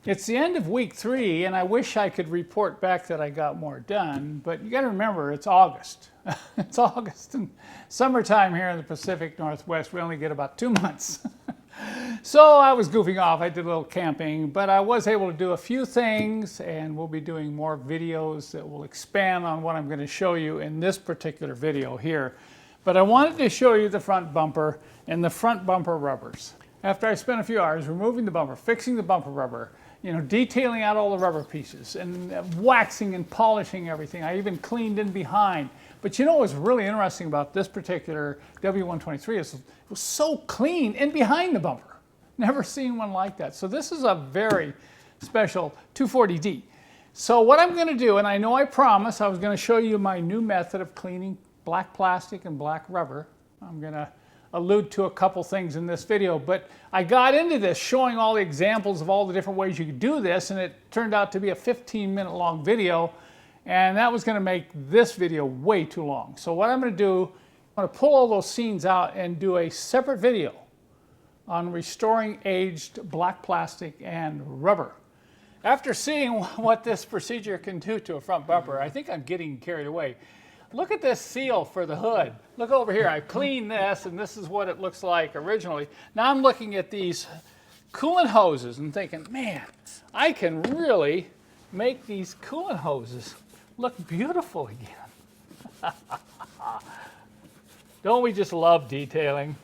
It's the end of week 3, and I wish I could report back that I got more done, but you got to remember it's August. It's August, and summertime here in the Pacific Northwest, we only get about 2 months. So I was goofing off. I did a little camping, but I was able to do a few things, and we'll be doing more videos that will expand on what I'm going to show you in this particular video here. But I wanted to show you the front bumper and the front bumper rubbers. After I spent a few hours removing the bumper, fixing the bumper rubber, detailing out all the rubber pieces and waxing and polishing everything. I even cleaned in behind. But you know what's really interesting about this particular W123 is it was so clean in behind the bumper. Never seen one like that. So this is a very special 240D. So what I'm going to do, and I know I promised I was going to show you my new method of cleaning black plastic and black rubber. I'm going to allude to a couple things in this video, but I got into this showing all the examples of all the different ways you could do this, and it turned out to be a 15-minute long video, and that was going to make this video way too long. So what I'm going to do, I'm going to pull all those scenes out and do a separate video on restoring aged black plastic and rubber. After seeing what this procedure can do to a front bumper, I think I'm getting carried away. Look at this seal for the hood. Look over here. I cleaned this, and this is what it looks like originally. Now I'm looking at these coolant hoses and thinking, man, I can really make these coolant hoses look beautiful again. Don't we just love detailing?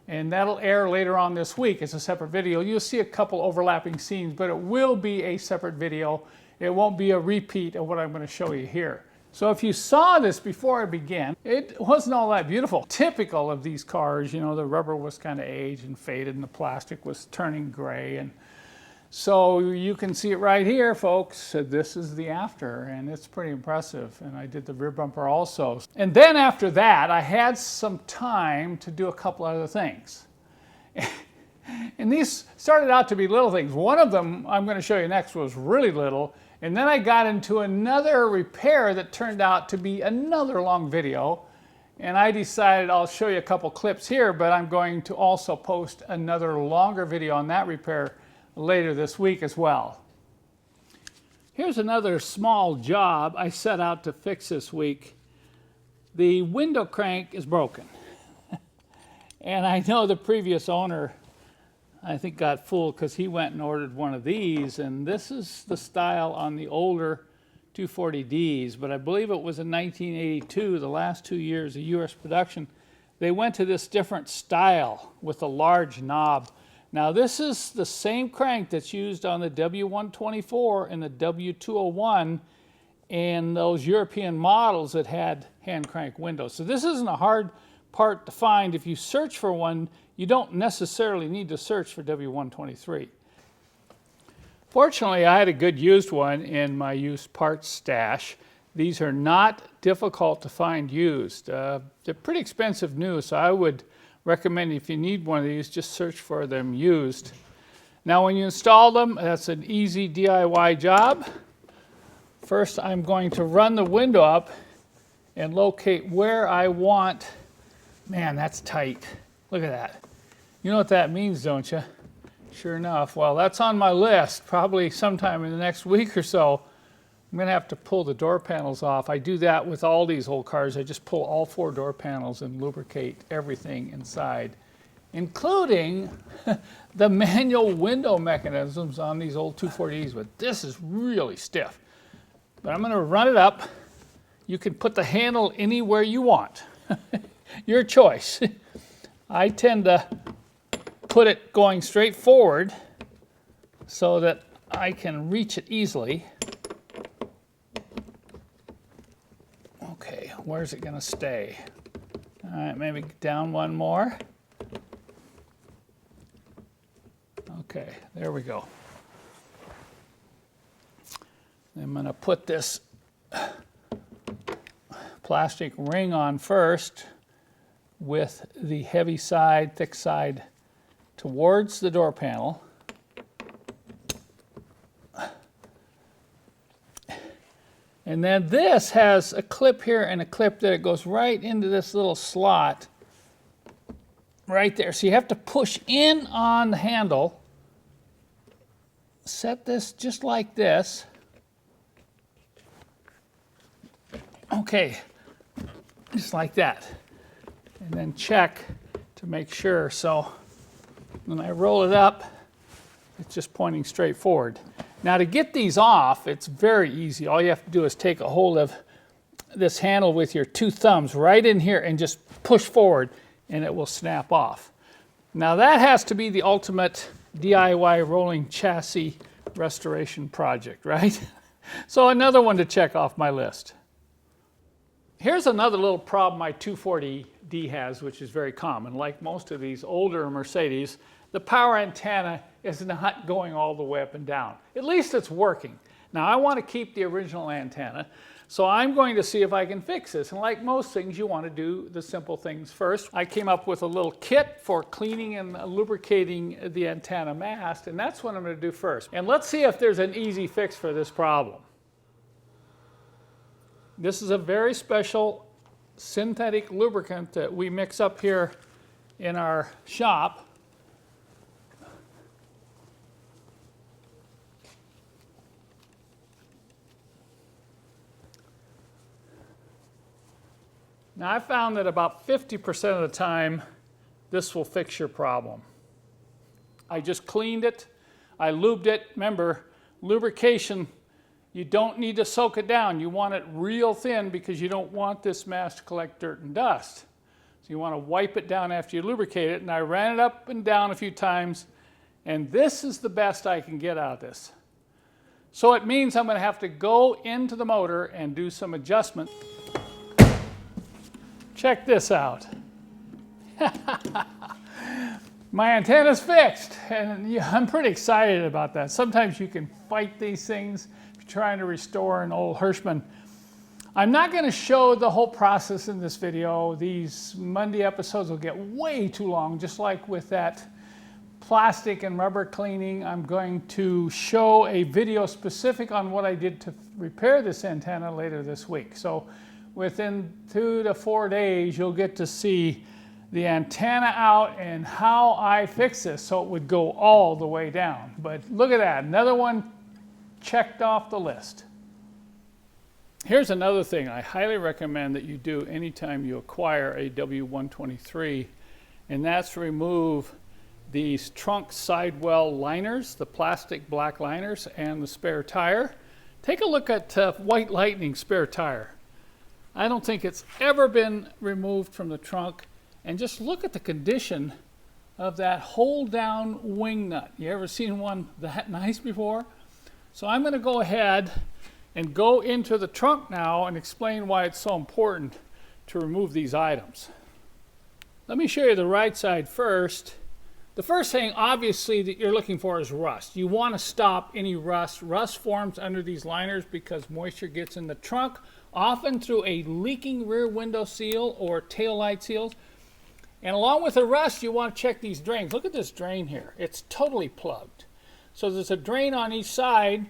And that'll air later on this week as a separate video. You'll see a couple overlapping scenes, but it will be a separate video. It won't be a repeat of what I'm going to show you here. So if you saw this before I began, it wasn't all that beautiful. Typical of these cars, the rubber was kind of aged and faded and the plastic was turning gray. And so you can see it right here, folks. This is the after, and it's pretty impressive. And I did the rear bumper also. And then after that, I had some time to do a couple other things. And these started out to be little things. One of them I'm going to show you next was really little. And then I got into another repair that turned out to be another long video. And I decided I'll show you a couple clips here, but I'm going to also post another longer video on that repair later this week as well. Here's another small job I set out to fix this week. The window crank is broken. And I know the previous owner, I think, got fooled because he went and ordered one of these, and this is the style on the older 240Ds, but I believe it was in 1982, the last 2 years of US production, they went to this different style with a large knob. Now this is the same crank that's used on the W124 and the W201 and those European models that had hand crank windows. So this isn't a hard part to find. If you search for one, you don't necessarily need to search for W123. Fortunately, I had a good used one in my used parts stash. These are not difficult to find used. They're pretty expensive new, so I would recommend if you need one of these, just search for them used. Now when you install them, that's an easy DIY job. First, I'm going to run the window up and locate where I want. Man, that's tight. Look at that. You know what that means, don't you? Sure enough. Well, that's on my list. Probably sometime in the next week or so, I'm going to have to pull the door panels off. I do that with all these old cars. I just pull all 4 door panels and lubricate everything inside, including the manual window mechanisms on these old 240Es. But this is really stiff. But I'm going to run it up. You can put the handle anywhere you want. Your choice. I tend to put it going straight forward so that I can reach it easily. Okay, where's it going to stay? All right, maybe down one more. Okay, there we go. I'm going to put this plastic ring on first with the heavy side, thick side towards the door panel. And then this has a clip here and a clip that it goes right into this little slot right there. So you have to push in on the handle set this just like this. Okay, just like that. And then check to make sure. So when I roll it up, it's just pointing straight forward. Now to get these off, it's very easy. All you have to do is take a hold of this handle with your two thumbs right in here and just push forward and it will snap off. Now that has to be the ultimate DIY rolling chassis restoration project, right? So another one to check off my list. Here's another little problem my 240D has, which is very common. Like most of these older Mercedes, the power antenna is not going all the way up and down. At least it's working. Now I want to keep the original antenna, so I'm going to see if I can fix this. And like most things, you want to do the simple things first. I came up with a little kit for cleaning and lubricating the antenna mast, and that's what I'm going to do first. And let's see if there's an easy fix for this problem. This is a very special synthetic lubricant that we mix up here in our shop. Now I found that about 50% of the time this will fix your problem. I just cleaned it, I lubed it. Remember, lubrication, you don't need to soak it down. You want it real thin because you don't want this mass to collect dirt and dust. So you want to wipe it down after you lubricate it. And I ran it up and down a few times, and this is the best I can get out of this. So it means I'm going to have to go into the motor and do some adjustment. Check this out. My antenna's fixed, and I'm pretty excited about that. Sometimes you can fight these things if you're trying to restore an old Hirschman. I'm not going to show the whole process in this video. These Monday episodes will get way too long, just like with that plastic and rubber cleaning. I'm going to show a video specific on what I did to repair this antenna later this week. So within 2 to 4 days, you'll get to see the antenna out and how I fix this so it would go all the way down. But look at that, another one checked off the list. Here's another thing I highly recommend that you do anytime you acquire a W123, and that's remove these trunk sidewell liners, the plastic black liners, and the spare tire. Take a look at White Lightning spare tire. I don't think it's ever been removed from the trunk. And just look at the condition of that hold down wing nut. You ever seen one that nice before? So I'm going to go ahead and go into the trunk now and explain why it's so important to remove these items. Let me show you the right side first. The first thing obviously that you're looking for is rust. You want to stop any rust. Rust forms under these liners because moisture gets in the trunk, often through a leaking rear window seal or tail light seals. And along with the rust, you want to check these drains. Look at this drain here. It's totally plugged. So there's a drain on each side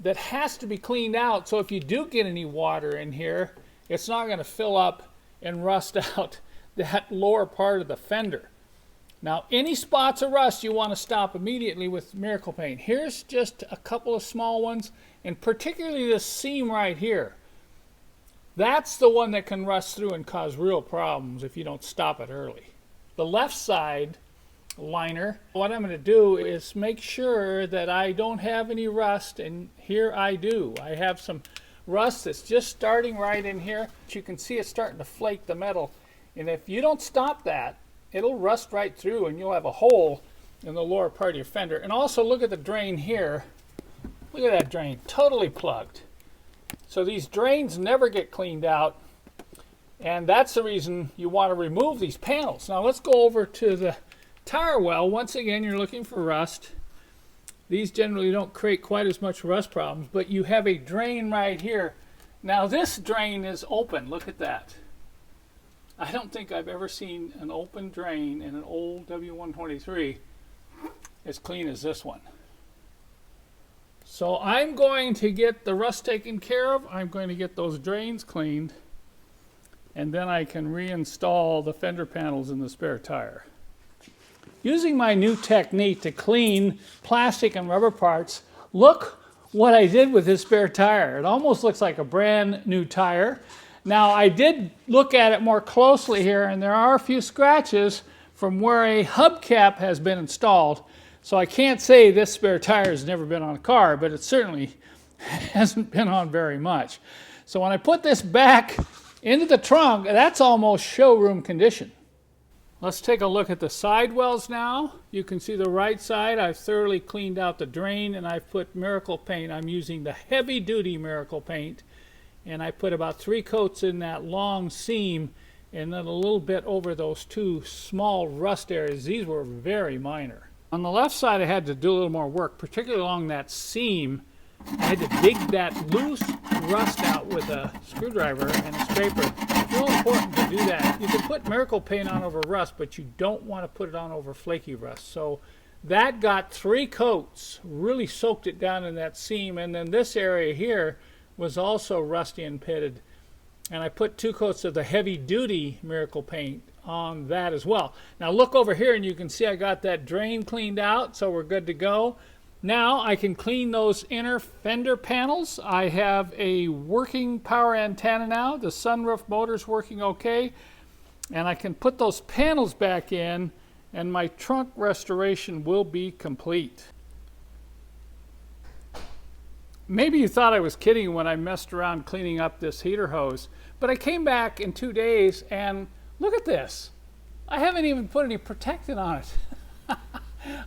that has to be cleaned out. So if you do get any water in here, it's not going to fill up and rust out that lower part of the fender. Now, any spots of rust you want to stop immediately with Miracle Paint. Here's just a couple of small ones, and particularly this seam right here. That's the one that can rust through and cause real problems if you don't stop it early. The left side liner, what I'm going to do is make sure that I don't have any rust, and here I do. I have some rust that's just starting right in here. You can see it's starting to flake the metal, and if you don't stop that, it'll rust right through and you'll have a hole in the lower part of your fender. And also look at the drain here. Look at that drain, totally plugged. So these drains never get cleaned out, and that's the reason you want to remove these panels. Now let's go over to the tire well. Once again, you're looking for rust. These generally don't create quite as much rust problems, but you have a drain right here. Now this drain is open, look at that. I don't think I've ever seen an open drain in an old W123 as clean as this one. So I'm going to get the rust taken care of. I'm going to get those drains cleaned, and then I can reinstall the fender panels in the spare tire. Using my new technique to clean plastic and rubber parts, look what I did with this spare tire. It almost looks like a brand new tire. Now I did look at it more closely here, and there are a few scratches from where a hubcap has been installed. So I can't say this spare tire has never been on a car, but it certainly hasn't been on very much. So when I put this back into the trunk, that's almost showroom condition. Let's take a look at the sidewells now. You can see the right side, I've thoroughly cleaned out the drain, and I've put Miracle paint. I'm using the heavy duty Miracle paint, and I put about 3 coats in that long seam and then a little bit over those 2 small rust areas. These were very minor. On the left side I had to do a little more work, particularly along that seam. I had to dig that loose rust out with a screwdriver and a scraper. It's real important to do that. You can put Miracle paint on over rust, but you don't want to put it on over flaky rust. So that got 3 coats, really soaked it down in that seam, and then this area here was also rusty and pitted. And I put 2 coats of the heavy duty Miracle paint on that as well. Now look over here and you can see I got that drain cleaned out, so we're good to go. Now I can clean those inner fender panels. I have a working power antenna now. The sunroof motor's working okay. And I can put those panels back in and my trunk restoration will be complete. Maybe you thought I was kidding when I messed around cleaning up this heater hose, but I came back in 2 days and look at this. I haven't even put any protectant on it.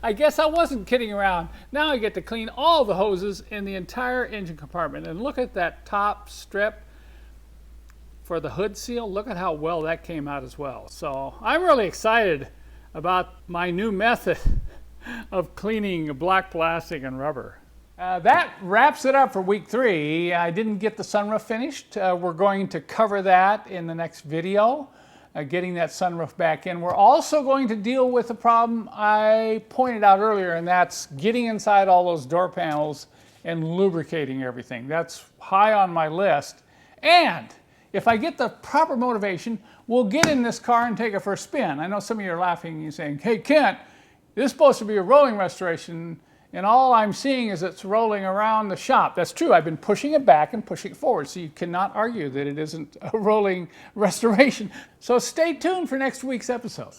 I guess I wasn't kidding around. Now I get to clean all the hoses in the entire engine compartment. And look at that top strip for the hood seal. Look at how well that came out as well. So I'm really excited about my new method of cleaning black plastic and rubber. That wraps it up for week 3. I didn't get the sunroof finished. We're going to cover that in the next video. Getting that sunroof back in. We're also going to deal with the problem I pointed out earlier, and that's getting inside all those door panels and lubricating everything. That's high on my list. And if I get the proper motivation, we'll get in this car and take it for a spin. I know some of you are laughing and you're saying, hey Kent, this is supposed to be a rolling restoration, and all I'm seeing is it's rolling around the shop. That's true. I've been pushing it back and pushing it forward, so you cannot argue that it isn't a rolling restoration. So stay tuned for next week's episode.